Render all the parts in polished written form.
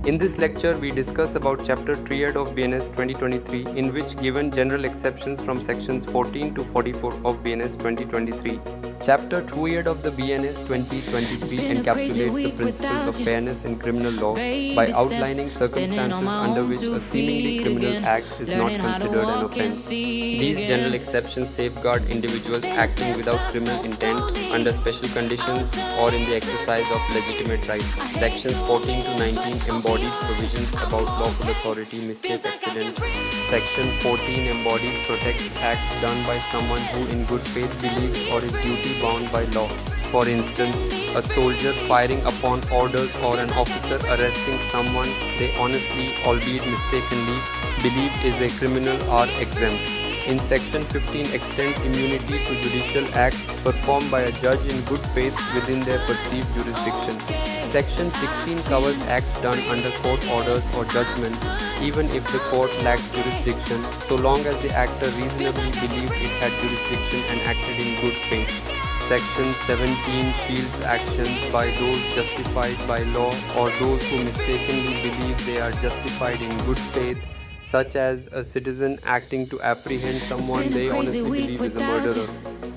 In this lecture, we discuss about Chapter Triad of BNS 2023, in which given general exceptions from sections 14 to 44 of BNS 2023. Chapter Triad of the BNS 2023 encapsulates the principles of fairness in criminal law by outlining circumstances under which a seemingly criminal act is not considered an offense. These general exceptions safeguard individuals acting without criminal intent under special conditions or in the exercise of legitimate rights. Sections 14 to 19 embodies provisions about lawful authority, mistake, accident. Section 14 embodies protects acts done by someone who in good faith believes or is duty bound by law. For instance, a soldier firing upon orders or an officer arresting someone they honestly, albeit mistakenly, believe is a criminal are exempt. In Section 15 extends immunity to judicial acts performed by a judge in good faith within their perceived jurisdiction. Section 16 covers acts done under court orders or judgments, even if the court lacks jurisdiction, so long as the actor reasonably believed it had jurisdiction and acted in good faith. Section 17 shields actions by those justified by law or those who mistakenly believe they are justified in good faith, such as a citizen acting to apprehend someone they honestly believe is a murderer.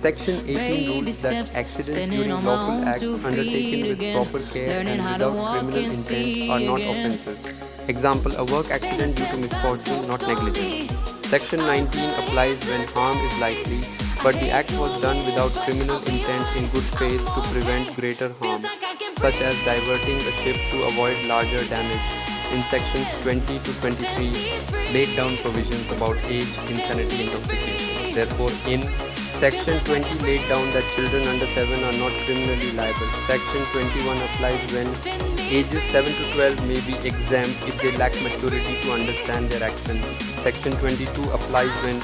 Section 18 rules that accidents during lawful acts undertaken with proper care and without criminal intent are not offences. Example, a work accident due to misfortune, not negligence. Section 19 applies when harm is likely, but the act was done without criminal intent in good faith to prevent greater harm, such as diverting a ship to avoid larger damage. In sections 20 to 23, laid down provisions about age, insanity, intoxication. Therefore, in Section 20 laid down that children under 7 are not criminally liable. Section 21 applies when ages 7 to 12 may be exempt if they lack maturity to understand their actions. Section 22 applies when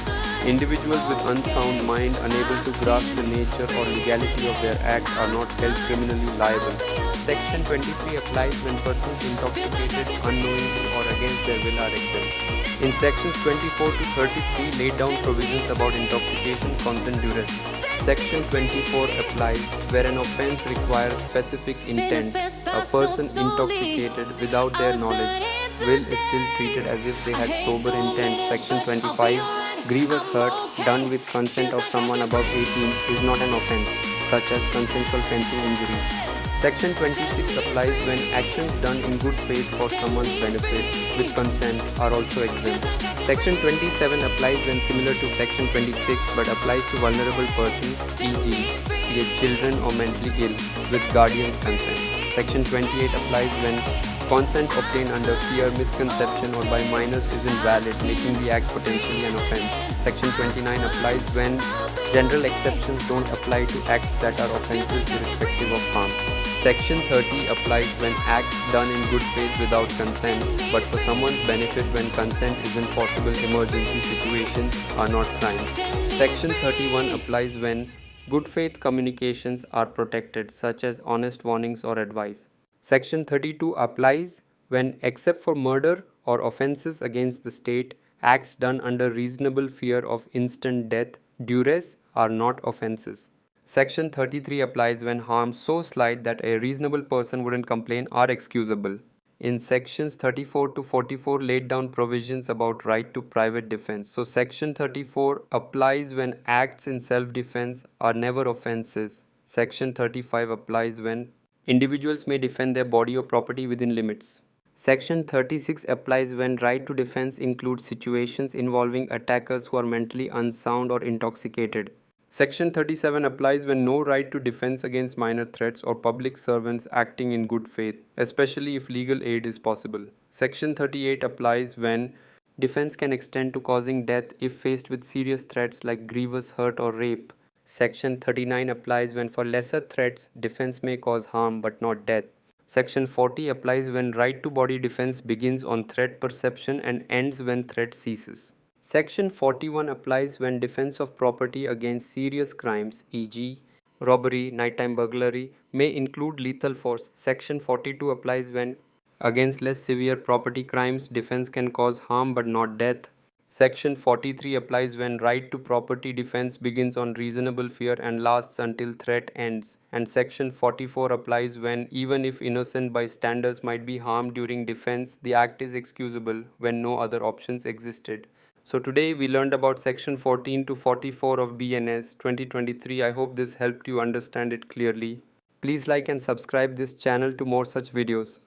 individuals with unsound mind unable to grasp the nature or legality of their act are not held criminally liable. Section 23 applies when persons intoxicated unknowingly or against their will are exempt. In sections 24 to 33 laid down provisions about intoxication, consent, duress. Section 24 applies where an offense requires specific intent. A person intoxicated without their knowledge will is still treated as if they had sober intent. Section 25, grievous hurt done with consent of someone above 18 is not an offense, such as consensual fencing injury. Section 26 applies when actions done in good faith for someone's benefit with consent are also exempt. Section 27 applies when similar to Section 26 but applies to vulnerable persons, e.g., children or mentally ill, with guardian's consent. Section 28 applies when consent obtained under fear, misconception or by minors is invalid, making the act potentially an offense. Section 29 applies when general exceptions don't apply to acts that are offenses irrespective of harm. Section 30 applies when acts done in good faith without consent, but for someone's benefit when consent isn't possible. Emergency situations are not crimes. Section 31 applies when good faith communications are protected, such as honest warnings or advice. Section 32 applies when, except for murder or offenses against the state, acts done under reasonable fear of instant death, duress, are not offenses. Section 33 applies when harm so slight that a reasonable person wouldn't complain are excusable. In sections 34 to 44 laid down provisions about right to private defense. So section 34 applies when acts in self-defense are never offenses. Section 35 applies when individuals may defend their body or property within limits. Section 36 applies when right to defense includes situations involving attackers who are mentally unsound or intoxicated. Section 37 applies when no right to defense against minor threats or public servants acting in good faith, especially if legal aid is possible. Section 38 applies when defense can extend to causing death if faced with serious threats like grievous hurt or rape. Section 39 applies when for lesser threats, defense may cause harm but not death. Section 40 applies when right to body defense begins on threat perception and ends when threat ceases. Section 41 applies when defense of property against serious crimes, e.g., robbery, nighttime burglary, may include lethal force. Section 42 applies when against less severe property crimes, defense can cause harm but not death. Section 43 applies when right to property defense begins on reasonable fear and lasts until threat ends. And Section 44 applies when, even if innocent bystanders might be harmed during defense, the act is excusable when no other options existed. So today we learned about Section 14 to 44 of BNS 2023. I hope this helped you understand it clearly. Please like and subscribe this channel to more such videos.